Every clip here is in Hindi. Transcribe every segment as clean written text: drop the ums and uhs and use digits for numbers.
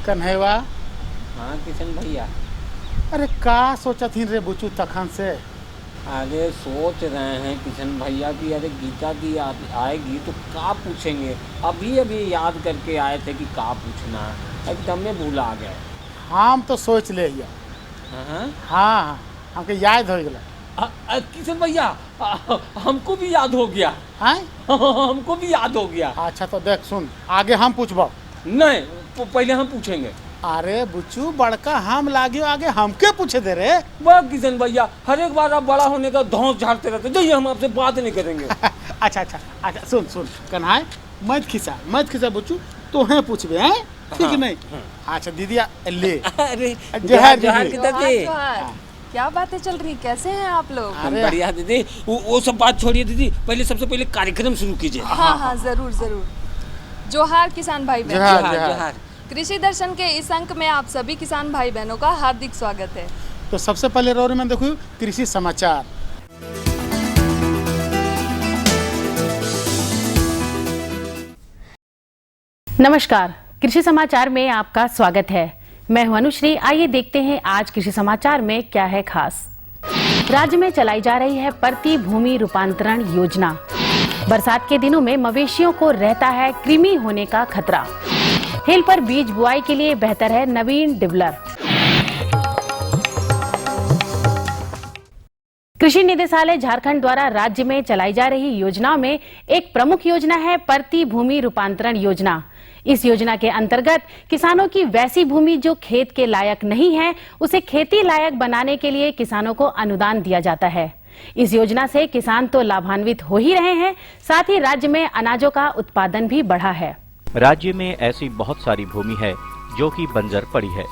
कन्हैया। हाँ किशन भैया। अरे का सोचा थी रे बुचू तखन से? अरे सोच रहे हैं किशन भैया कि अरे गीता दी आएगी तो का पूछेंगे। अभी अभी याद करके आए थे कि का पूछना है, एकदम में भूला गए। हम तो सोच ले हिया। हाँ हाँ, हमके याद हो गया। किशन भैया हमको भी याद हो गया। हाँ हमको भी याद हो गया। अच्छा तो देख सुन, आगे हम पूछबो। नहीं पहले हम पूछेंगे। अरे बुचू बड़का हम लागियो, आगे हमके पूछे दे रे। वाह किशन भैया, हर एक बार आप बड़ा होने का धौंस झाड़ते रहते, जाइए हम आपसे बात नहीं करेंगे। अच्छा सुन सुन कन्हैया, मत खिसा बुचू, तो हैं पूछबे हैं, ठीक हाँ, नहीं? अच्छा दीदी ले। अरे जोहार जोहार दीदी। दीदी। क्या बातें चल रही, कैसे हैं आप लोग? हम बढ़िया दीदी। वो सब बात छोड़िए दीदी, पहले सबसे पहले कार्यक्रम शुरू कीजिए। हाँ जरूर। जोहार किसान भाई बहन। जोहार। कृषि दर्शन के इस अंक में आप सभी किसान भाई बहनों का हार्दिक स्वागत है। तो सबसे पहले रोरी में देखो कृषि समाचार। नमस्कार, कृषि समाचार में आपका स्वागत है। मैं हूं अनुश्री। आइए देखते हैं आज कृषि समाचार में क्या है खास। राज्य में चलाई जा रही है प्रति भूमि रूपांतरण योजना। बरसात के दिनों में मवेशियों को रहता है कृमि होने का खतरा। हिल पर बीज बुआई के लिए बेहतर है नवीन डिबलर। कृषि निदेशालय झारखंड द्वारा राज्य में चलाई जा रही योजनाओं में एक प्रमुख योजना है प्रति भूमि रूपांतरण योजना। इस योजना के अंतर्गत किसानों की वैसी भूमि जो खेत के लायक नहीं है, उसे खेती लायक बनाने के लिए किसानों को अनुदान दिया जाता है। इस योजना से किसान तो लाभान्वित हो ही रहे हैं, साथ ही राज्य में अनाजों का उत्पादन भी बढ़ा है। राज्य में ऐसी बहुत सारी भूमि है जो कि बंजर पड़ी है,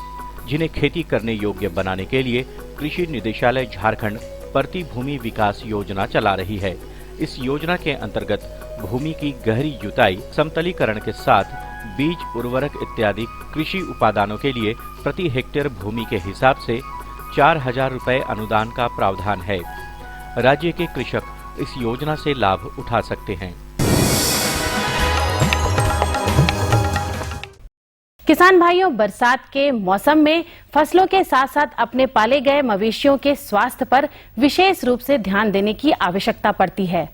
जिन्हें खेती करने योग्य बनाने के लिए कृषि निदेशालय झारखंड प्रति भूमि विकास योजना चला रही है। इस योजना के अंतर्गत भूमि की गहरी जुताई, समतलीकरण के साथ बीज, उर्वरक इत्यादि कृषि उपादानों के लिए प्रति हेक्टेयर भूमि के हिसाब से 4,000 रुपए अनुदान का प्रावधान है। राज्य के कृषक इस योजना से लाभ उठा सकते हैं। किसान भाइयों, बरसात के मौसम में फसलों के साथ साथ अपने पाले गए मवेशियों के स्वास्थ्य पर विशेष रूप से ध्यान देने की आवश्यकता पड़ती है।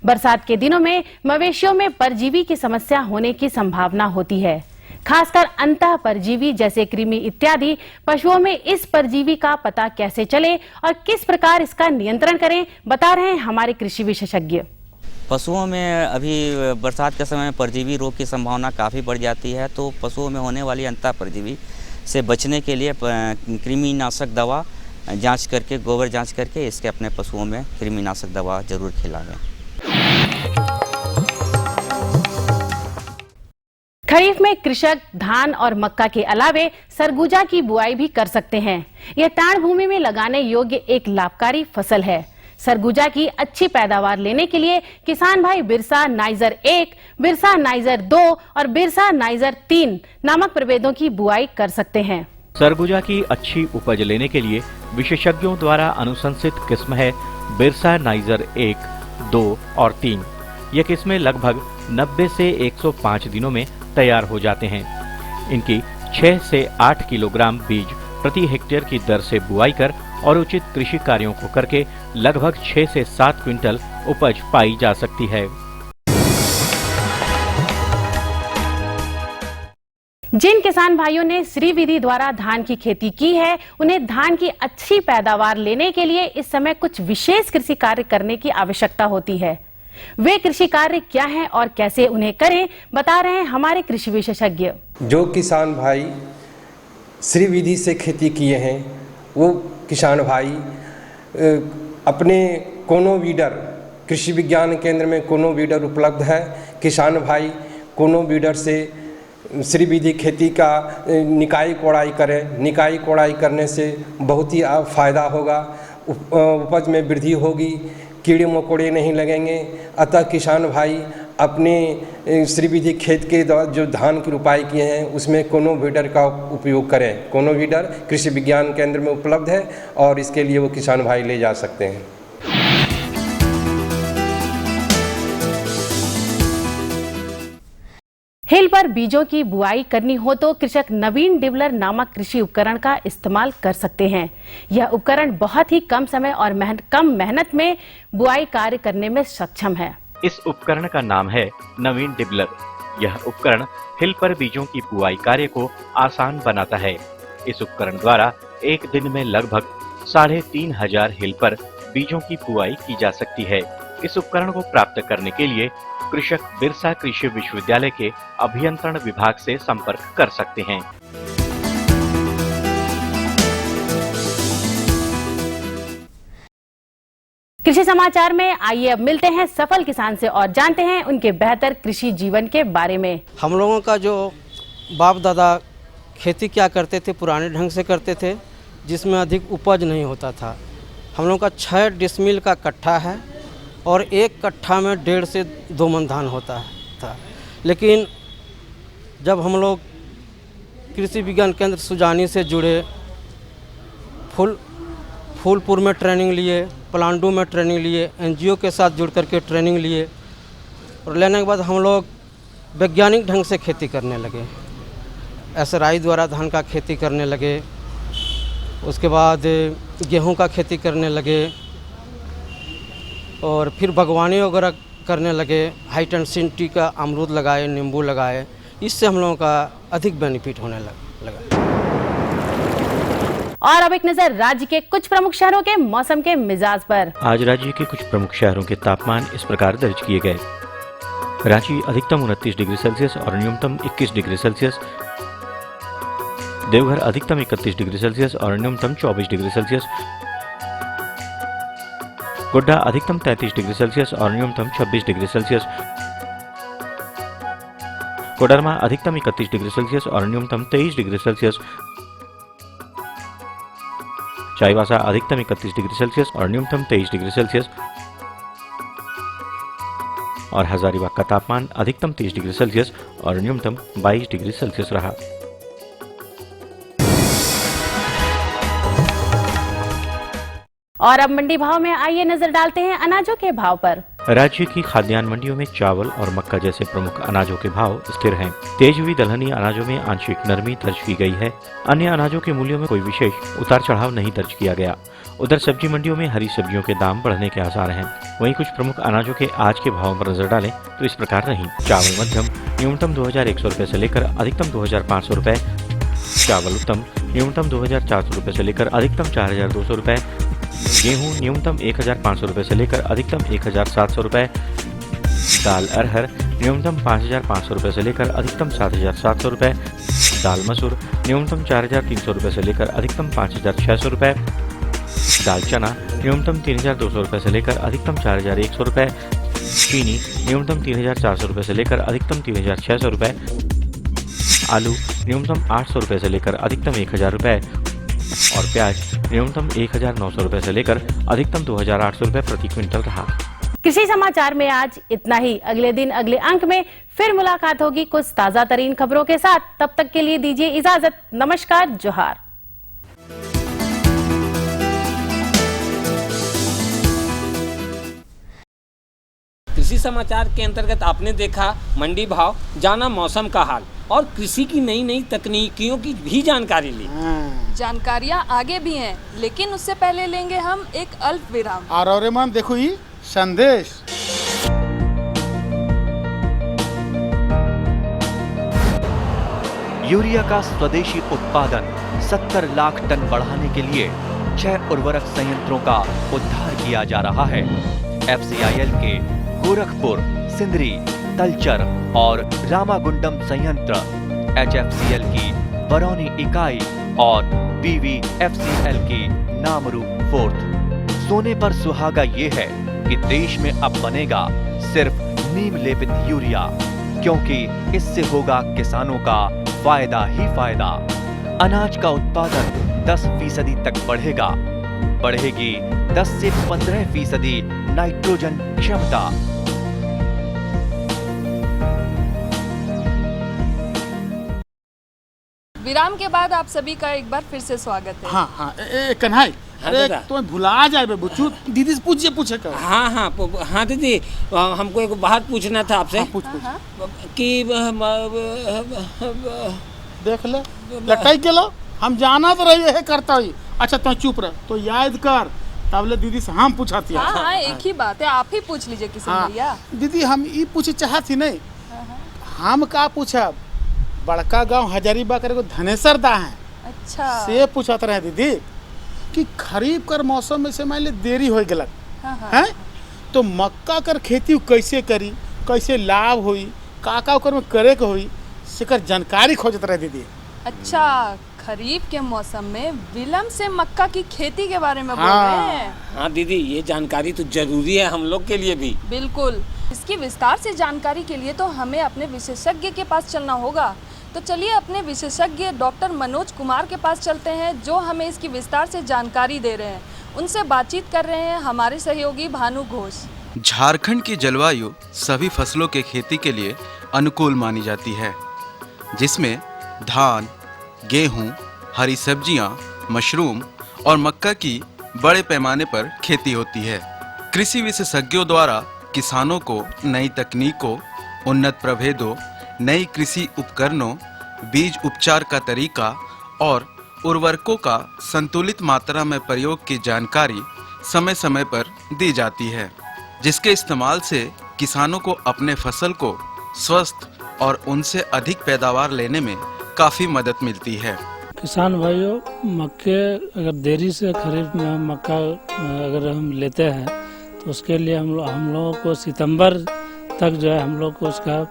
बरसात के दिनों में मवेशियों में परजीवी की समस्या होने की संभावना होती है, खासकर अंतः परजीवी जैसे कृमि इत्यादि। पशुओं में इस परजीवी का पता कैसे चले और किस प्रकार इसका नियंत्रण करें, बता रहे हैं हमारे कृषि विशेषज्ञ। पशुओं में अभी बरसात के समय में परजीवी रोग की संभावना काफ़ी बढ़ जाती है, तो पशुओं में होने वाली अंतः परजीवी से बचने के लिए कृमिनाशक दवा जांच करके, गोबर जांच करके इसके अपने पशुओं में कृमिनाशक दवा जरूर खिलावें। खरीफ में कृषक धान और मक्का के अलावे सरगुजा की बुआई भी कर सकते हैं। यह टाण भूमि में लगाने योग्य एक लाभकारी फसल है। सरगुजा की अच्छी पैदावार लेने के लिए किसान भाई बिरसा नाइजर 1, बिरसा नाइजर 2 और बिरसा नाइजर 3 नामक प्रभेदों की बुआई कर सकते हैं। सरगुजा की अच्छी उपज लेने के लिए विशेषज्ञों द्वारा अनुशंसित किस्म है बिरसा नाइजर 1, 2 और 3। ये किस्में लगभग 90 से 105 दिनों में तैयार हो जाते हैं। इनकी 6 से 8 किलोग्राम बीज प्रति हेक्टेयर की दर से बुआई कर और उचित कृषि कार्यों को करके लगभग 6 से 7 क्विंटल उपज पाई जा सकती है। जिन किसान भाइयों ने श्री विधि द्वारा धान की खेती की है, उन्हें धान की अच्छी पैदावार लेने के लिए इस समय कुछ विशेष कृषि कार्य करने की आवश्यकता होती है। वे कृषि कार्य क्या हैं और कैसे उन्हें करें, बता रहे हैं हमारे कृषि विशेषज्ञ। जो किसान भाई श्री विधि से खेती किए हैं, वो किसान भाई अपने कोनो वीडर, कृषि विज्ञान केंद्र में कोनो वीडर उपलब्ध है। किसान भाई कोनो वीडर से श्री विधि खेती का निकाई कोड़ाई करें। निकाई कोड़ाई करने से बहुत ही फायदा होगा, उपज में वृद्धि होगी, कीड़े मकोड़े नहीं लगेंगे। अतः किसान भाई अपने श्री विधि खेत के जो धान की रोपाई किए हैं उसमें कोनो वीडर का उपयोग करें। कोनो वीडर कृषि विज्ञान केंद्र में उपलब्ध है और इसके लिए वो किसान भाई ले जा सकते हैं। हिल पर बीजों की बुआई करनी हो तो कृषक नवीन डिबलर नामक कृषि उपकरण का इस्तेमाल कर सकते हैं। यह उपकरण बहुत ही कम समय और कम मेहनत में बुआई कार्य करने में सक्षम है। इस उपकरण का नाम है नवीन डिबलर। यह उपकरण हिल पर बीजों की बुआई कार्य को आसान बनाता है। इस उपकरण द्वारा एक दिन में लगभग 3500 हिल पर बीजों की बुआई की जा सकती है। इस उपकरण को प्राप्त करने के लिए कृषक बिरसा कृषि विश्वविद्यालय के अभियंत्रण विभाग से संपर्क कर सकते हैं। कृषि समाचार में आइए अब मिलते हैं सफल किसान से और जानते हैं उनके बेहतर कृषि जीवन के बारे में। हम लोगों का जो बाप दादा खेती क्या करते थे, पुराने ढंग से करते थे, जिसमें अधिक उपज नहीं होता था। हम लोगों का 6 डिसमिल का कट्ठा है और एक कट्ठा में 1.5 से 2 मन धान होता था। लेकिन जब हम लोग कृषि विज्ञान केंद्र सुजानी से जुड़े, फूलपुर में ट्रेनिंग लिए, पलांडू में ट्रेनिंग लिए, एनजीओ के साथ जुड़ करके ट्रेनिंग लिए और लेने के बाद हम लोग वैज्ञानिक ढंग से खेती करने लगे। एसराई द्वारा धान का खेती करने लगे, उसके बाद गेहूं का खेती करने लगे और फिर बागवानी वगैरह करने लगे। हाई टेंसिटी का अमरूद लगाए, नींबू लगाए। इससे हम लोगों का अधिक बेनिफिट होने लगा। और अब एक नजर राज्य के कुछ प्रमुख शहरों के मौसम के मिजाज पर। आज राज्य के कुछ प्रमुख शहरों के तापमान इस प्रकार दर्ज किए गए। रांची अधिकतम 29 डिग्री सेल्सियस और न्यूनतम 21 डिग्री सेल्सियस। देवघर अधिकतम 31 डिग्री सेल्सियस और न्यूनतम 24 डिग्री सेल्सियस। गोड्डा अधिकतम 33 डिग्री सेल्सियस और न्यूनतम 26 डिग्री सेल्सियस। कोडरमा अधिकतम 31 डिग्री सेल्सियस और न्यूनतम 23 डिग्री सेल्सियस। चाईबासा अधिकतम 31 डिग्री सेल्सियस और न्यूनतम 23 डिग्री सेल्सियस। और हजारीबाग का तापमान अधिकतम 30 डिग्री सेल्सियस और न्यूनतम 22 डिग्री सेल्सियस रहा। और अब मंडी भाव में आइए नजर डालते हैं अनाजों के भाव पर। राज्य की खाद्यान्न मंडियों में चावल और मक्का जैसे प्रमुख अनाजों के भाव स्थिर हैं। तेज हुई दलहनी अनाजों में आंशिक नरमी दर्ज की गई है। अन्य अनाजों के मूल्यों में कोई विशेष उतार चढ़ाव नहीं दर्ज किया गया। उधर सब्जी मंडियों में हरी सब्जियों के दाम बढ़ने के आसार हैं। वहीं कुछ प्रमुख अनाजों के आज के भावों पर नजर डालें तो इस प्रकार रही। चावल मध्यम न्यूनतम 2100 रुपए से लेकर अधिकतम 2500 रुपए। चावल उत्तम न्यूनतम 2400 रुपए से लेकर अधिकतम 4200 रुपए। गेहूं न्यूनतम 1500 रुपए से लेकर अधिकतम 1700 रुपए। दाल अरहर न्यूनतम 5500 रुपए से लेकर अधिकतम 7700 रुपए। दाल मसूर न्यूनतम 4300 रुपए से लेकर अधिकतम 5600 रुपए। दाल चना न्यूनतम 3200 रुपए से लेकर अधिकतम 4100 रुपए। चीनी न्यूनतम 3400 रुपए से लेकर अधिकतम 3600 रुपए। आलू न्यूनतम 800 रुपए से लेकर अधिकतम 1000 रुपए। और प्याज न्यूनतम 1900 रुपए से लेकर अधिकतम 2800 रुपए प्रति क्विंटल रहा। कृषि समाचार में आज इतना ही। अगले दिन अगले अंक में फिर मुलाकात होगी कुछ ताजा तरीन खबरों के साथ। तब तक के लिए दीजिए इजाजत। नमस्कार, जोहार। कृषि समाचार के अंतर्गत आपने देखा मंडी भाव, जाना मौसम का हाल और कृषि की नई नई तकनीकियों की भी जानकारी ली। जानकारियाँ आगे भी हैं, लेकिन उससे पहले लेंगे हम एक अल्प विराम। और मन देखो ही संदेश। यूरिया का स्वदेशी उत्पादन 70 लाख टन बढ़ाने के लिए 6 उर्वरक संयंत्रों का उद्धार किया जा रहा है। FCIL के गोरखपुर, सिंदरी, तलचर और रामागुंडम संयंत्र, HFCL की बरौनी इकाई और BVFCL की नामरू फोर्थ। सोने पर सुहागा ये है कि देश में अब बनेगा सिर्फ नीम लेपित यूरिया, क्योंकि इससे होगा किसानों का फायदा ही फायदा। अनाज का उत्पादन 10% तक बढ़ेगा। बढ़ेगी 10 से 15% नाइट्रोजन क्षमता। विराम के बाद आप सभी का एक बार फिर से स्वागत है। हाँ, कन्हाई हाँ अरे दादा। तो भुला जाए बुच्चू, दीदी से पूछे कर। हाँ दीदी, हमको एक बात पूछना था आपसे। हाँ, पूछ कि देख ले लटाई के लो, हम जाना तो रही है करता ही। अच्छा तो चुप रह, तो याद कर तब ले दीदी से हम पूछाती है। हाँ एक ही बात है, आप ही पूछ लीजिए किशन भैया। दीदी हम ये पूछे चाहती नहीं, हम का पूछब, बड़का गांव हजारीबाग करे को धनेसर दा है। अच्छा से पूछत रहे दीदी कि खरीफ कर मौसम में से मान ले देरी हो गलत है, तो मक्का कर खेती कैसे करी, कैसे लाभ हुई, का ओकर में करे के हुई, सेकर जानकारी खोजत रहे दीदी। अच्छा, खरीफ के मौसम में विलम्ब से मक्का की खेती के बारे में बोल रहे हैं। हाँ दीदी, ये जानकारी तो जरूरी है हम लोग के लिए भी। बिल्कुल, इसकी विस्तार से जानकारी के लिए तो हमें अपने विशेषज्ञ के पास चलना होगा। तो चलिए अपने विशेषज्ञ डॉक्टर मनोज कुमार के पास चलते हैं, जो हमें इसकी विस्तार से जानकारी दे रहे हैं। उनसे बातचीत कर रहे हैं हमारे सहयोगी भानु घोष। झारखंड की जलवायु सभी फसलों के खेती के लिए अनुकूल मानी जाती है, जिसमें धान, गेहूं, हरी सब्जियां, मशरूम और मक्का की बड़े पैमाने पर खेती होती है। कृषि विशेषज्ञों द्वारा किसानों को नई तकनीकों, उन्नत प्रभेदों, नई कृषि उपकरणों, बीज उपचार का तरीका और उर्वरकों का संतुलित मात्रा में प्रयोग की जानकारी समय समय पर दी जाती है, जिसके इस्तेमाल से किसानों को अपने फसल को स्वस्थ और उनसे अधिक पैदावार लेने में काफी मदद मिलती है। किसान भाइयों, मक्के अगर देरी से खरीफ में मक्का अगर हम लेते हैं तो उसके लिए हम लोगों को सितंबर तक जो है हम लोग को उसका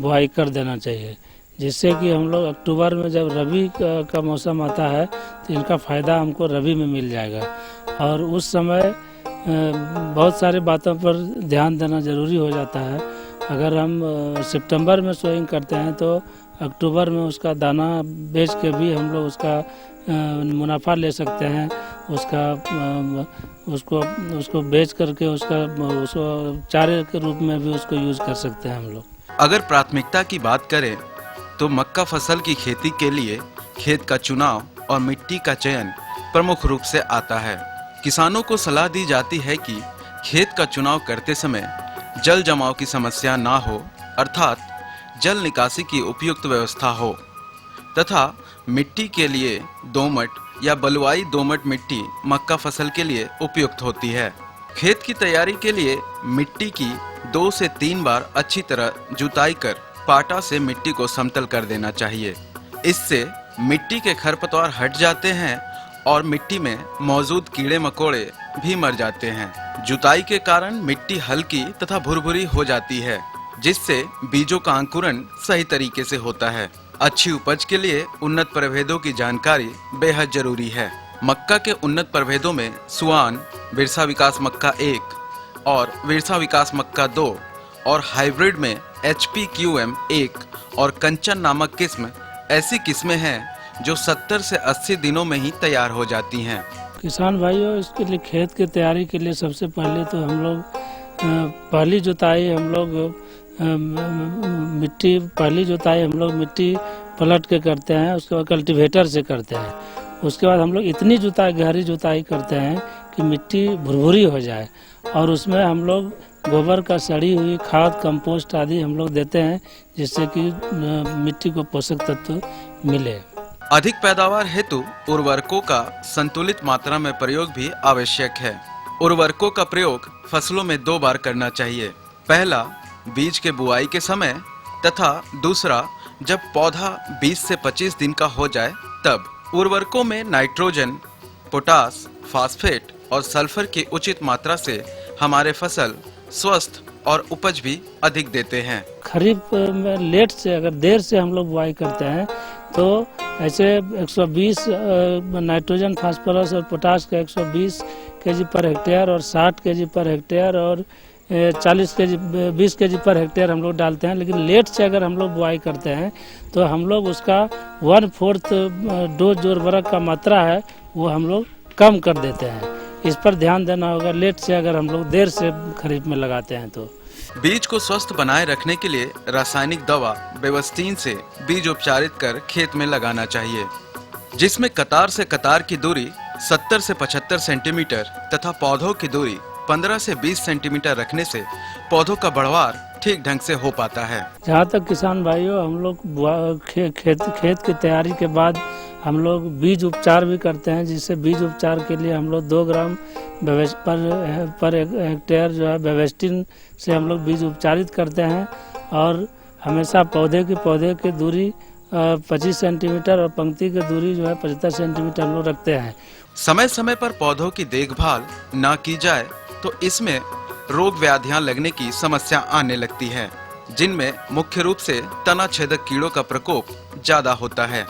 बुआई कर देना चाहिए, जिससे कि हम लोग अक्टूबर में जब रबी का मौसम आता है तो इनका फ़ायदा हमको रबी में मिल जाएगा। और उस समय बहुत सारी बातों पर ध्यान देना ज़रूरी हो जाता है। अगर हम सितंबर में सोइंग करते हैं तो अक्टूबर में उसका दाना बेच के भी हम लोग उसका मुनाफा ले सकते हैं, उसको बेच करके उसको चारे के रूप में भी उसको यूज़ कर सकते हैं हम लोग। अगर प्राथमिकता की बात करें तो मक्का फसल की खेती के लिए खेत का चुनाव और मिट्टी का चयन प्रमुख रूप से आता है। किसानों को सलाह दी जाती है कि खेत का चुनाव करते समय जल जमाव की समस्या ना हो, अर्थात जल निकासी की उपयुक्त व्यवस्था हो, तथा मिट्टी के लिए दोमट या बलुआई दोमट मिट्टी मक्का फसल के लिए उपयुक्त होती है। खेत की तैयारी के लिए मिट्टी की 2 से 3 बार अच्छी तरह जुताई कर पाटा से मिट्टी को समतल कर देना चाहिए। इससे मिट्टी के खरपतवार हट जाते हैं और मिट्टी में मौजूद कीड़े मकोड़े भी मर जाते हैं। जुताई के कारण मिट्टी हल्की तथा भुरभुरी हो जाती है, जिससे बीजों का अंकुरण सही तरीके से होता है। अच्छी उपज के लिए उन्नत प्रभेदों की जानकारी बेहद जरूरी है। मक्का के उन्नत प्रभेदों में सुआन, विरसा विकास मक्का 1 और विरसा विकास मक्का 2 और हाइब्रिड में HPQM 1 और कंचन नामक किस्म ऐसी किस्में हैं जो 70 से 80 दिनों में ही तैयार हो जाती हैं। किसान भाइयों, इसके लिए खेत की तैयारी के लिए सबसे पहले तो हम लोग पहली जुताई हम लोग मिट्टी पलट के करते हैं, उसके बाद कल्टीवेटर से करते हैं। उसके बाद हम लोग इतनी गहरी जुताई करते हैं कि मिट्टी भुरभुरी हो जाए और उसमें हम लोग गोबर का सड़ी हुई खाद, कंपोस्ट आदि हम लोग देते हैं, जिससे कि मिट्टी को पोषक तत्व मिले। अधिक पैदावार हेतु उर्वरकों का संतुलित मात्रा में प्रयोग भी आवश्यक है। उर्वरकों का प्रयोग फसलों में 2 बार करना चाहिए। पहला बीज के बुआई के समय तथा दूसरा जब पौधा 20 से 25 दिन का हो जाए तब। उर्वरकों में नाइट्रोजन, पोटास, फास्फेट और सल्फर की उचित मात्रा से हमारे फसल स्वस्थ और उपज भी अधिक देते हैं। खरीफ में लेट से अगर देर से हम लोग बुआई करते हैं तो ऐसे 120 नाइट्रोजन, फास्फोरस और पोटास का 120 केजी पर हेक्टेयर और 60 केजी पर हेक्टेयर और 20 केजी पर हेक्टेयर हम लोग डालते हैं। लेकिन लेट से अगर हम लोग बुआई करते हैं तो हम लोग उसका 1/4 डोज जो उर्वरक का मात्रा है वो हम लोग कम कर देते हैं। इस पर ध्यान देना होगा, लेट से अगर हम लोग देर से खरीफ में लगाते हैं तो। बीज को स्वस्थ बनाए रखने के लिए रासायनिक दवा बेवस्टीन से बीज उपचारित कर खेत में लगाना चाहिए, जिसमें कतार से कतार की दूरी 70 से 75 सेंटीमीटर तथा पौधों की दूरी 15 से 20 सेंटीमीटर रखने से पौधों का बढ़वार ठीक ढंग से हो पाता है। जहाँ तक किसान भाइयों, हम लोग खेत की तैयारी के बाद हम लोग बीज उपचार भी करते हैं, जिससे बीज उपचार के लिए हम लोग 2 ग्राम पर हेक्टेयर जो है बेवेस्टिन से हम लोग बीज उपचारित करते हैं। और हमेशा पौधे की दूरी 25 सेंटीमीटर और पंक्ति की दूरी जो है 75 सेंटीमीटर हम लोग रखते हैं। समय समय पर पौधों की देखभाल ना की जाए तो इसमें रोग व्याधियां लगने की समस्या आने लगती है, जिनमें मुख्य रूप से तना छेदक कीड़ों का प्रकोप ज्यादा होता है।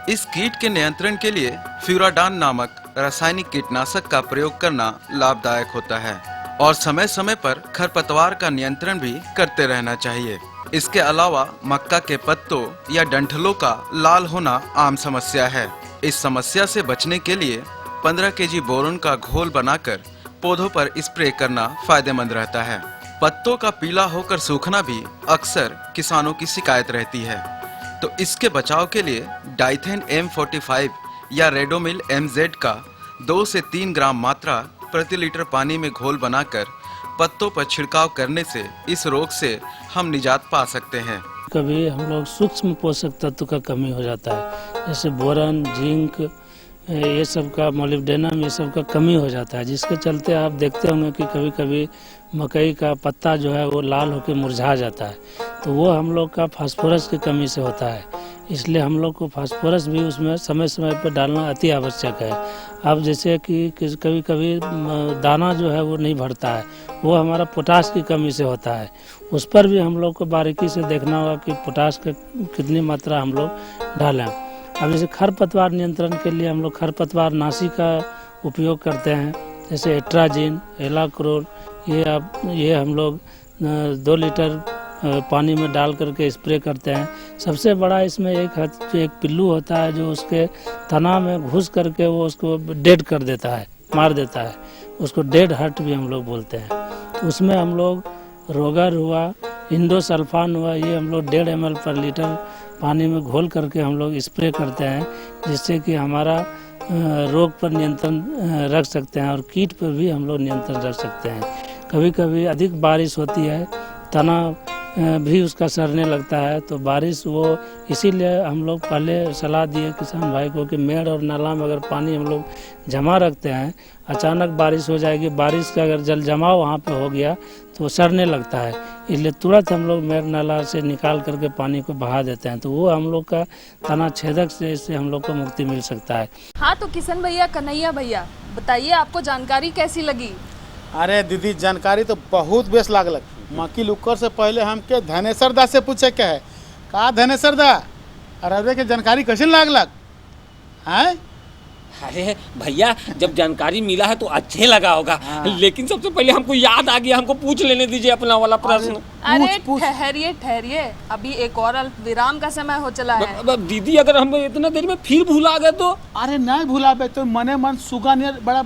इस कीट के नियंत्रण के लिए फ्यूराडान नामक रासायनिक कीटनाशक का प्रयोग करना लाभदायक होता है और समय समय पर खरपतवार का नियंत्रण भी करते रहना चाहिए। इसके अलावा मक्का के पत्तों या डंठलों का लाल होना आम समस्या है। इस समस्या से बचने के लिए 15 केजी बोरोन का घोल बनाकर पौधों पर स्प्रे करना फायदेमंद रहता है। पत्तों का पीला होकर सूखना भी अक्सर किसानों की शिकायत रहती है, तो इसके बचाव के लिए डाइथेन M45 या रेडोमिल MZ का 2 से 3 ग्राम मात्रा प्रति लीटर पानी में घोल बनाकर पत्तों पर छिड़काव करने से इस रोग से हम निजात पा सकते हैं। कभी हम लोग सूक्ष्म पोषक तत्व का कमी हो जाता है, जैसे बोरन, जिंक, ये सब का, मोलिब्डेनम, ये सब का कमी हो जाता है, जिसके चलते आप देखते होंगे कि कभी कभी मकई का पत्ता जो है वो लाल होकर मुरझा जाता है, तो वो हम लोग का फास्फोरस की कमी से होता है। इसलिए हम लोग को फास्फोरस भी उसमें समय समय पर डालना अति आवश्यक है। अब जैसे कि कभी कभी दाना जो है वो नहीं भरता है, वो हमारा पोटाश की कमी से होता है, उस पर भी हम लोग को बारीकी से देखना होगा कि पोटाश का कितनी मात्रा हम लोग डालें। अब जैसे खरपतवार नियंत्रण के लिए हम लोग खरपतवार नाशी का उपयोग करते हैं, जैसे एट्राजिन, एलाक्रोल, ये हम लोग 2 लीटर पानी में डाल करके स्प्रे करते हैं। सबसे बड़ा इसमें एक पिल्लू होता है जो उसके तना में घुस करके वो उसको डेड कर देता है, मार देता है, उसको डेड हर्ट भी हम लोग बोलते हैं। तो उसमें हम लोग रोगर हुआ, इंडोसल्फान हुआ, ये हम लोग 1.5 ml पर लीटर पानी में घोल करके हम लोग स्प्रे करते हैं, जिससे कि हमारा रोग पर नियंत्रण रख सकते हैं और कीट पर भी हम लोग नियंत्रण रख सकते हैं। कभी कभी अधिक बारिश होती है, तना भी उसका सड़ने लगता है, तो बारिश वो इसीलिए हम लोग पहले सलाह दिए किसान भाई को कि मेड़ और नाला में अगर पानी हम लोग जमा रखते हैं, अचानक बारिश हो जाएगी, बारिश का अगर जल जमाव वहाँ पे हो गया तो वो सड़ने लगता है, इसलिए तुरंत हम लोग मेड़ नाला से निकाल करके पानी को बहा देते हैं, तो वो हम लोग का तना छेदक से इससे हम लोग को मुक्ति मिल सकता है। हाँ, तो किशन भैया, कन्हैया भैया, बताइए आपको जानकारी कैसी लगी? अरे दीदी, जानकारी तो बहुत बेस्ट लागल। मक्की लुक्कर से पहले हमके धनेश्वर दा से पूछे के है, का धनेश्वर दा अरे के जानकारी कैसे लागलक हैं? अरे भैया, जब जानकारी मिला है तो अच्छे लगा होगा, लेकिन सबसे पहले हमको याद आ गया, हमको पूछ लेने दीजिए अपना वाला प्रश्न। अरे ठहरिए, अभी एक और अल्प विराम का समय हो चला है। दीदी, अगर हम इतना देर में फिर भूला गए तो? अरे नहीं भूलाबे तो मने मन सुगा नियर बड़ा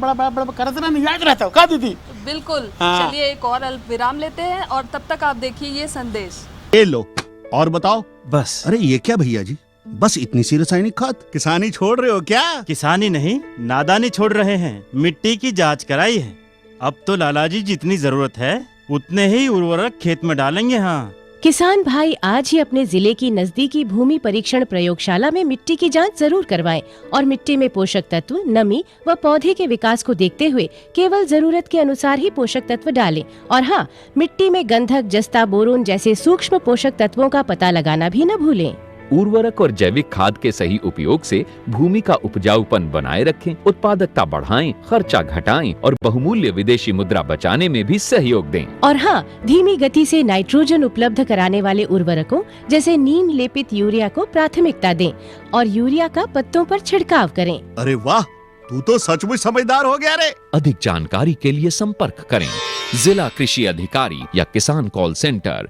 करत ना, याद रहता हो का दीदी? बिल्कुल। चलिए एक और अल्प विराम लेते हैं और तब तक आप देखिए ये संदेश। ये लो और बताओ बस। अरे ये क्या भैया जी, बस इतनी सी रासायनिक खाद? किसानी छोड़ रहे हो क्या? किसानी नहीं, नादानी छोड़ रहे हैं। मिट्टी की जांच कराई है, अब तो लालाजी जितनी जरूरत है उतने ही उर्वरक खेत में डालेंगे। हाँ, किसान भाई आज ही अपने जिले की नजदीकी भूमि परीक्षण प्रयोगशाला में मिट्टी की जांच जरूर करवाएं और मिट्टी में पोषक तत्व, नमी व पौधे के विकास को देखते हुए केवल जरूरत के अनुसार ही पोषक तत्व डालें। और हाँ, मिट्टी में गंधक, जस्ता, बोरोन जैसे सूक्ष्म पोषक तत्वों का पता लगाना भी न भूलें। उर्वरक और जैविक खाद के सही उपयोग से भूमि का उपजाऊपन बनाए रखें, उत्पादकता बढ़ाएं, खर्चा घटाएं और बहुमूल्य विदेशी मुद्रा बचाने में भी सहयोग दें। और हाँ, धीमी गति से नाइट्रोजन उपलब्ध कराने वाले उर्वरकों जैसे नीम लेपित यूरिया को प्राथमिकता दें और यूरिया का पत्तों पर छिड़काव करें। अरे वाह, तू तो सचमुच समझदार हो गया रे। अधिक जानकारी के लिए संपर्क करें जिला कृषि अधिकारी या किसान कॉल सेंटर।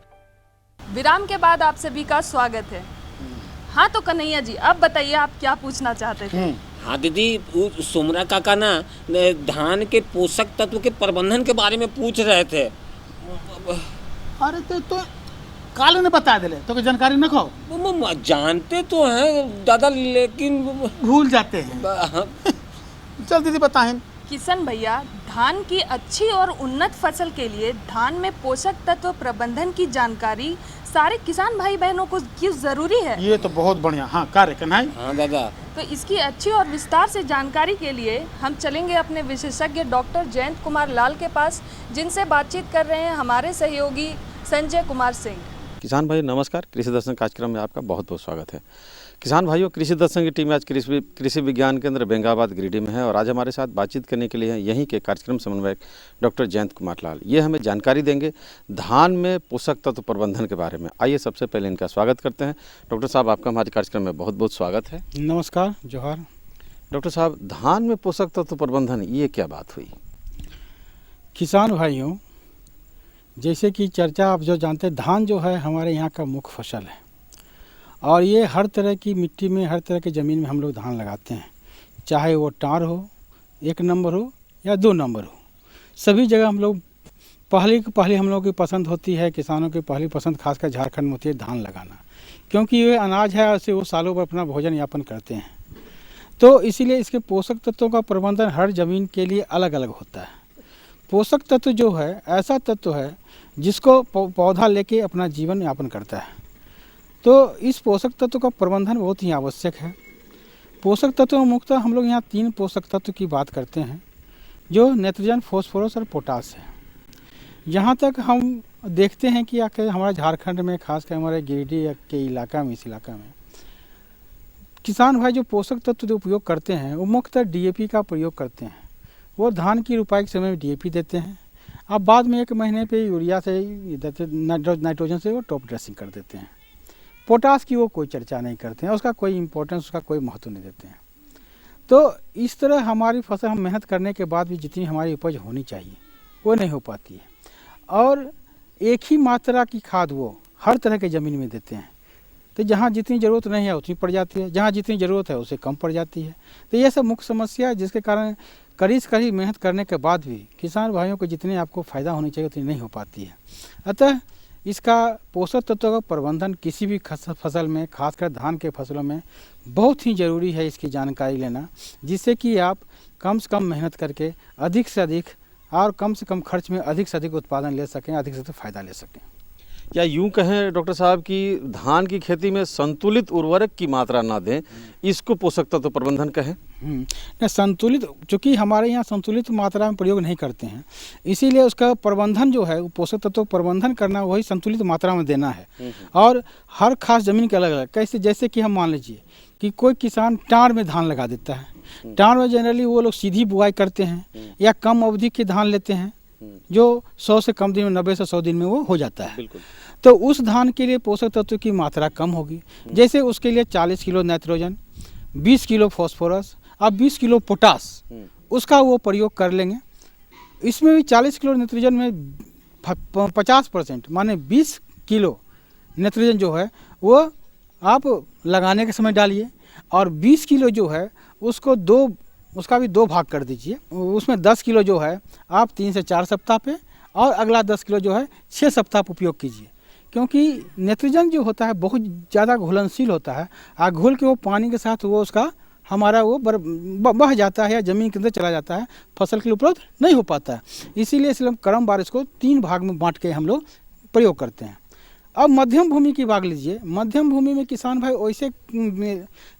विराम के बाद आप सभी का स्वागत है। हाँ, तो कन्हैया जी, अब बताइए आप क्या पूछना चाहते थे? हाँ दीदी, सोमरा काका ना धान के पोषक तत्व के प्रबंधन के बारे में पूछ रहे थे। अरे तो काल ने बता दिले तो जानकारी न खो? जानते तो हैं दादा, लेकिन भूल जाते हैं। चल दीदी बताएं। किशन भैया, धान की अच्छी और उन्नत फसल के लिए धान में पोषक तत्व प्रबंधन की जानकारी सारे किसान भाई बहनों को क्यों जरूरी है? ये तो बहुत बढ़िया। हाँ कार्य कन्हाई। हाँ दादा। तो इसकी अच्छी और विस्तार से जानकारी के लिए हम चलेंगे अपने विशेषज्ञ डॉक्टर जयंत कुमार लाल के पास, जिनसे बातचीत कर रहे हैं हमारे सहयोगी संजय कुमार सिंह। किसान भाई नमस्कार, कृषि दर्शन कार्यक्रम में आपका बहुत बहुत स्वागत है। किसान भाइयों, कृषि दर्शन की टीम आज कृषि विज्ञान केंद्र बेंगाबाद गिरिडीह में है और आज हमारे साथ बातचीत करने के लिए यहीं के कार्यक्रम समन्वयक डॉक्टर जयंत कुमार लाल। ये हमें जानकारी देंगे धान में पोषक तत्व प्रबंधन के बारे में। आइए सबसे पहले इनका स्वागत करते हैं। डॉक्टर साहब, आपका हमारे कार्यक्रम में बहुत बहुत स्वागत है। नमस्कार, जोहार। डॉक्टर साहब, धान में पोषक तत्व प्रबंधन, ये क्या बात हुई? किसान भाइयों, जैसे कि चर्चा आप जो जानते हैं, धान जो है हमारे यहाँ का मुख्य फसल है और ये हर तरह की मिट्टी में, हर तरह की ज़मीन में हम लोग धान लगाते हैं, चाहे वो टार हो, 1 नंबर हो या 2 नंबर हो। सभी जगह हम लोग पहली हम लोगों की पसंद होती है, किसानों की पहली पसंद खासकर झारखंड में होती है धान लगाना, क्योंकि ये अनाज है, उससे वो सालों भर अपना भोजन यापन करते हैं। तो इसीलिए इसके पोषक तत्वों का प्रबंधन हर ज़मीन के लिए अलग अलग होता है। पोषक तत्व जो है ऐसा तत्व है जिसको पौधा लेके अपना जीवन यापन करता है। तो इस पोषक तत्व का प्रबंधन बहुत ही आवश्यक है। पोषक तत्वों में मुख्यतः हम लोग यहाँ 3 पोषक तत्व की बात करते हैं, जो नाइट्रोजन, फास्फोरस और पोटास है। यहाँ तक हम देखते हैं कि आखिर हमारे झारखंड में, खासकर हमारे गिरिडीह के इलाका में, इस इलाका में किसान भाई जो पोषक तत्व जो उपयोग करते हैं वो मुख्यतः DAP का प्रयोग करते हैं। वो धान की रुपाई के समय में DAP देते हैं, अब बाद में 1 महीने पे यूरिया से नाइट्रोजन से वो टॉप ड्रेसिंग कर देते हैं। पोटास की वो कोई चर्चा नहीं करते हैं, उसका कोई इम्पोर्टेंस, उसका कोई महत्व नहीं देते हैं। तो इस तरह हमारी फसल हम मेहनत करने के बाद भी जितनी हमारी उपज होनी चाहिए वो नहीं हो पाती है। और एक ही मात्रा की खाद वो हर तरह के ज़मीन में देते हैं, तो जहाँ जितनी ज़रूरत नहीं है उतनी पड़ जाती है, जहाँ जितनी ज़रूरत है उससे कम पड़ जाती है। तो ये सब मुख्य समस्या है, जिसके कारण कड़ी मेहनत करने के बाद भी किसान भाइयों को जितनी आपको फ़ायदा होनी चाहिए उतनी नहीं हो पाती है। अतः इसका पोषक तत्वों का प्रबंधन किसी भी फसल में, खासकर धान के फसलों में बहुत ही ज़रूरी है इसकी जानकारी लेना, जिससे कि आप कम से कम मेहनत करके अधिक से अधिक और कम से कम खर्च में अधिक से अधिक उत्पादन ले सकें, अधिक से अधिक फ़ायदा ले सकें। या यूं कहें डॉक्टर साहब कि धान की खेती में संतुलित उर्वरक की मात्रा ना दें, इसको पोषक तत्व प्रबंधन कहें? संतुलित, चूँकि हमारे यहाँ संतुलित मात्रा में प्रयोग नहीं करते हैं, इसीलिए उसका प्रबंधन जो है पोषक तत्व प्रबंधन करना वही संतुलित मात्रा में देना है। और हर खास ज़मीन के अलग अलग, कैसे, जैसे कि हम मान लीजिए कि कोई किसान टाँड़ में धान लगा देता है। टाँड़ में जनरली वो लोग सीधी बुआई करते हैं या कम अवधि के धान लेते हैं, जो 100 से कम दिन में, 90 से 100 दिन में वो हो जाता है। तो उस धान के लिए पोषक तत्व की मात्रा कम होगी। जैसे उसके लिए 40 किलो नाइट्रोजन, 20 किलो फास्फोरस और 20 किलो पोटास, उसका वो प्रयोग कर लेंगे। इसमें भी 40 किलो नाइट्रोजन में 50% माने 20 किलो नाइट्रोजन जो है वो आप लगाने के समय डालिए, और 20 किलो जो है उसका भी 2 भाग कर दीजिए। उसमें 10 किलो जो है आप 3 से 4 सप्ताह पे, और अगला 10 किलो जो है 6 सप्ताह पे उपयोग कीजिए। क्योंकि नाइट्रोजन जो होता है बहुत ज़्यादा घुलनशील होता है, और घुल के वो पानी के साथ वो उसका हमारा वो बह जाता है या ज़मीन के अंदर चला जाता है, फसल के लिए उपलब्ध नहीं हो पाता है। इसीलिए हम क्रमवार इसको 3 भाग में बांट के हम लोग प्रयोग करते हैं। अब मध्यम भूमि की बात लीजिए। मध्यम भूमि में किसान भाई वैसे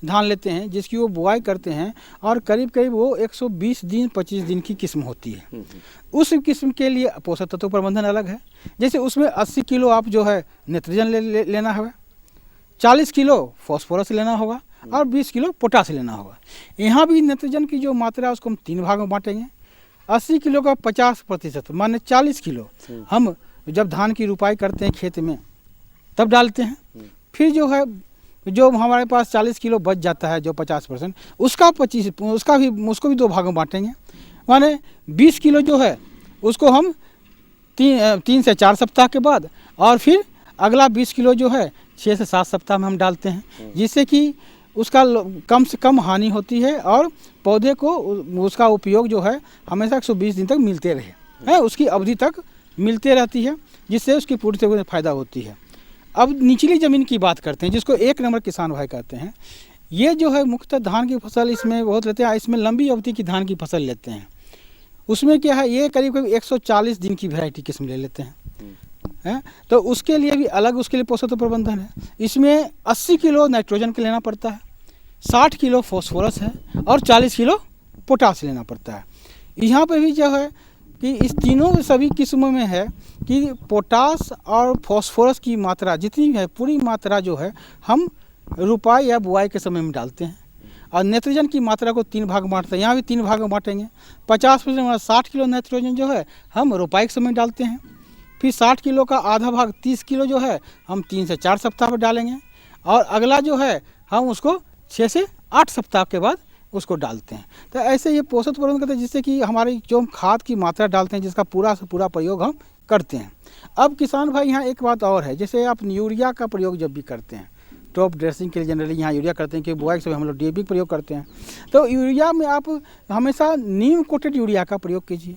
धान लेते हैं जिसकी वो बुआई करते हैं, और करीब करीब वो 120 दिन 25 दिन की किस्म होती है। उस किस्म के लिए पोषक तत्व प्रबंधन अलग है। जैसे उसमें 80 किलो आप जो है नाइट्रोजन लेना होगा, 40 किलो फास्फोरस लेना होगा, और 20 किलो पोटास लेना होगा। यहाँ भी नाइट्रोजन की जो मात्रा है उसको हम 3 भाग में बांटेंगे। 80 किलो का 50% माने 40 किलो हम जब धान की रुपाई करते हैं खेत में तब डालते हैं। फिर जो है जो हमारे पास 40 किलो बच जाता है, जो 50%, उसको भी 2 भागों में बांटेंगे। माने 20 किलो जो है उसको हम 3 से 4 सप्ताह के बाद, और फिर अगला 20 किलो जो है 6 से 7 सप्ताह में हम डालते हैं, जिससे कि उसका कम से कम हानि होती है और पौधे को उसका उपयोग जो है हमेशा 120 दिन तक मिलते रहे, उसकी अवधि तक मिलते रहती है, जिससे उसकी पूर्ति से फायदा होती है। अब निचली ज़मीन की बात करते हैं, जिसको 1 नंबर किसान भाई कहते हैं। ये जो है मुख्यतः धान की फसल इसमें बहुत लेते हैं। इसमें लंबी अवधि की धान की फसल लेते हैं। उसमें क्या है, ये करीब करीब 140 दिन की वैरायटी किस्म ले लेते हैं। तो उसके लिए भी अलग उसके लिए पोषक तत्व प्रबंधन है। इसमें 80 किलो नाइट्रोजन के लेना पड़ता है, 60 किलो फॉस्फोरस है और 40 किलो पोटास लेना पड़ता है। यहाँ पे भी जो है कि इस तीनों सभी किस्मों में है कि पोटास और फॉस्फोरस की मात्रा जितनी है पूरी मात्रा जो है हम रुपाई या बुआई के समय में डालते हैं। और नाइट्रोजन की मात्रा को 3 भाग बांटते हैं, यहाँ भी 3 भाग में बांटेंगे। 50% 60 किलो नाइट्रोजन जो है हम रुपाई के समय डालते हैं। फिर 60 किलो का आधा भाग 30 किलो जो है हम 3 से 4 सप्ताह पर डालेंगे। और अगला जो है हम उसको 6 से 8 सप्ताह के बाद उसको डालते हैं। तो ऐसे ये पोषक प्रबंधन करते हैं जिससे कि हमारी जो हम खाद की मात्रा डालते हैं जिसका पूरा से पूरा प्रयोग हम करते हैं। अब किसान भाई यहाँ एक बात और है, जैसे आप यूरिया का प्रयोग जब भी करते हैं, टॉप ड्रेसिंग के लिए जनरली यहाँ यूरिया करते हैं कि बुआई के समय हम लोग DAP का प्रयोग करते हैं। तो यूरिया में आप हमेशा नीम कोटेड यूरिया का प्रयोग कीजिए,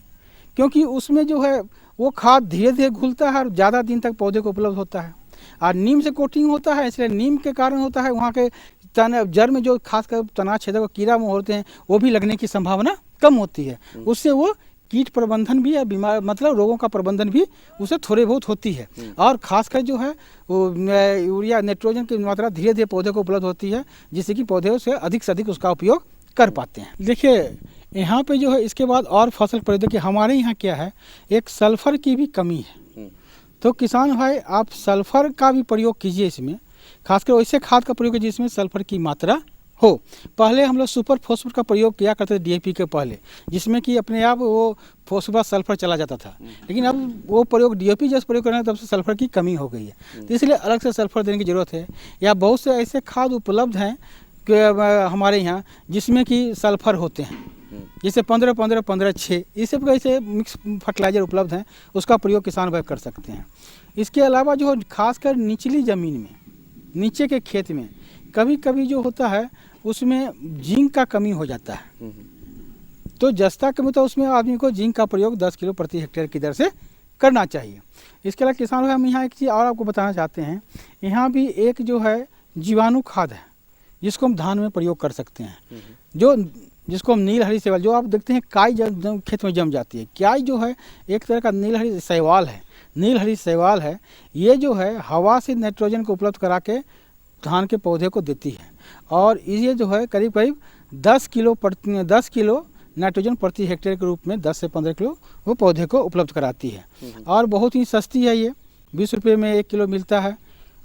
क्योंकि उसमें जो है वो खाद धीरे धीरे घुलता है और ज़्यादा दिन तक पौधे को उपलब्ध होता है। और नीम से कोटिंग होता है, इसलिए नीम के कारण होता है वहाँ के जड़ में जो खासकर तना छेदक कीड़ा होते हैं वो भी लगने की संभावना कम होती है। उससे वो कीट प्रबंधन भी या बीमार मतलब रोगों का प्रबंधन भी उससे थोड़े बहुत होती है। और खासकर जो है वो यूरिया नाइट्रोजन की मात्रा धीरे धीरे पौधे को उपलब्ध होती है, जिससे कि पौधे से अधिक उसका उपयोग कर पाते हैं। देखिए यहाँ पे जो है इसके बाद और फसल प्रयोग देखिए हमारे यहाँ क्या है, एक सल्फर की भी कमी है। तो किसान भाई आप सल्फर का भी प्रयोग कीजिए इसमें, खासकर वैसे खाद का प्रयोग कीजिए जिसमें सल्फर की मात्रा हो। पहले हम लोग सुपर फॉस्फेट का प्रयोग किया करते थे DAP के पहले, जिसमें कि अपने आप वो फॉस्फोरस सल्फर चला जाता था। लेकिन अब वो प्रयोग DAP जैसे प्रयोग करना है तब से सल्फर की कमी हो गई है, तो इसलिए अलग से सल्फर देने की ज़रूरत है। या बहुत से ऐसे खाद उपलब्ध हैं कि हमारे यहाँ जिसमें कि सल्फर होते हैं, जैसे 15-15-15-6 इस सब ऐसे मिक्स फर्टिलाइज़र उपलब्ध हैं, उसका प्रयोग किसान भाई कर सकते हैं। इसके अलावा जो खासकर निचली ज़मीन में, नीचे के खेत में कभी कभी जो होता है उसमें जिंक का कमी हो जाता है। तो जस्ता कमी तो उसमें आदमी को जिंक का प्रयोग 10 किलो प्रति हेक्टेयर की दर से करना चाहिए। इसके अलावा किसान भाई हम यहाँ एक चीज़ और आपको बताना चाहते हैं, यहाँ भी एक जो है जीवाणु खाद है जिसको हम धान में प्रयोग कर सकते हैं, जिसको हम नीलहरी शैवाल, जो आप देखते हैं काई जब खेत में जम जाती है, काई जो है एक तरह का नीलहरी शैवाल है। ये जो है हवा से नाइट्रोजन को उपलब्ध करा के धान के पौधे को देती है। और ये जो है करीब करीब 10 किलो नाइट्रोजन प्रति हेक्टेयर के रूप में 10 से 15 किलो वो पौधे को उपलब्ध कराती है। और बहुत ही सस्ती है, ये 20 रुपये में 1 किलो मिलता है।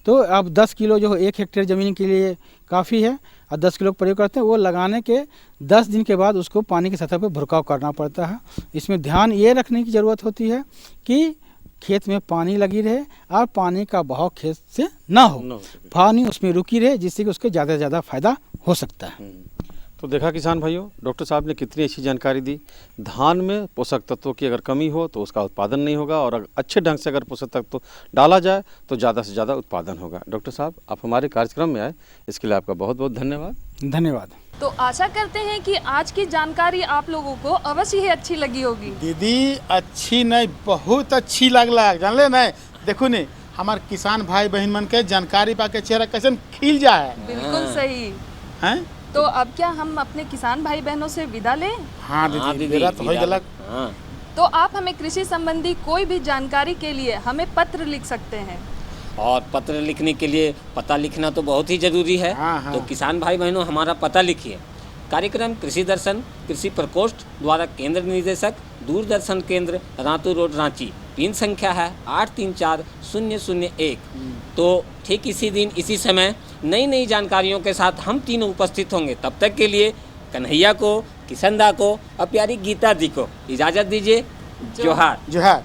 तो अब 10 किलो जो 1 हेक्टेयर ज़मीन के लिए काफ़ी है, और 10 किलो का प्रयोग करते हैं। वो लगाने के 10 दिन के बाद उसको पानी की सतह पर भुरकाव करना पड़ता है। इसमें ध्यान ये रखने की ज़रूरत होती है कि खेत में पानी लगी रहे और पानी का बहाव खेत से ना हो, पानी उसमें रुकी रहे, जिससे कि उसके ज़्यादा से ज़्यादा फायदा हो सकता है। तो देखा किसान भाइयों, डॉक्टर साहब ने कितनी अच्छी जानकारी दी। धान में पोषक तत्वों की अगर कमी हो तो उसका उत्पादन नहीं होगा, और अच्छे ढंग से अगर पोषक तत्व डाला जाए तो ज़्यादा से ज़्यादा उत्पादन होगा। डॉक्टर साहब आप हमारे कार्यक्रम में आए, इसके लिए आपका बहुत बहुत धन्यवाद। तो आशा करते हैं कि आज की जानकारी आप लोगों को अवश्य ही अच्छी लगी होगी। दीदी अच्छी नहीं, बहुत अच्छी लगला, जानले नहीं। देखो नहीं हमारे किसान भाई बहन मन के जानकारी पाके चेहरा कैसे खिल जाए। बिल्कुल सही हैं। तो अब क्या हम अपने किसान भाई बहनों से विदा लें? हाँ दीदी, मेरा तो हो गलत। तो आप हमें कृषि संबंधी कोई भी जानकारी के लिए हमें पत्र लिख सकते हैं, और पत्र लिखने के लिए पता लिखना तो बहुत ही जरूरी है। तो किसान भाई बहनों हमारा पता लिखिए। कार्यक्रम कृषि दर्शन कृषि प्रकोष्ठ द्वारा केंद्र निदेशक दूरदर्शन केंद्र रातू रोड रांची, पिन संख्या है 834001। तो ठीक इसी दिन इसी समय नई जानकारियों के साथ हम तीनों उपस्थित होंगे। तब तक के लिए कन्हैया को, किशनदा को और प्यारी गीता दी को इजाज़त दीजिए। जोहार।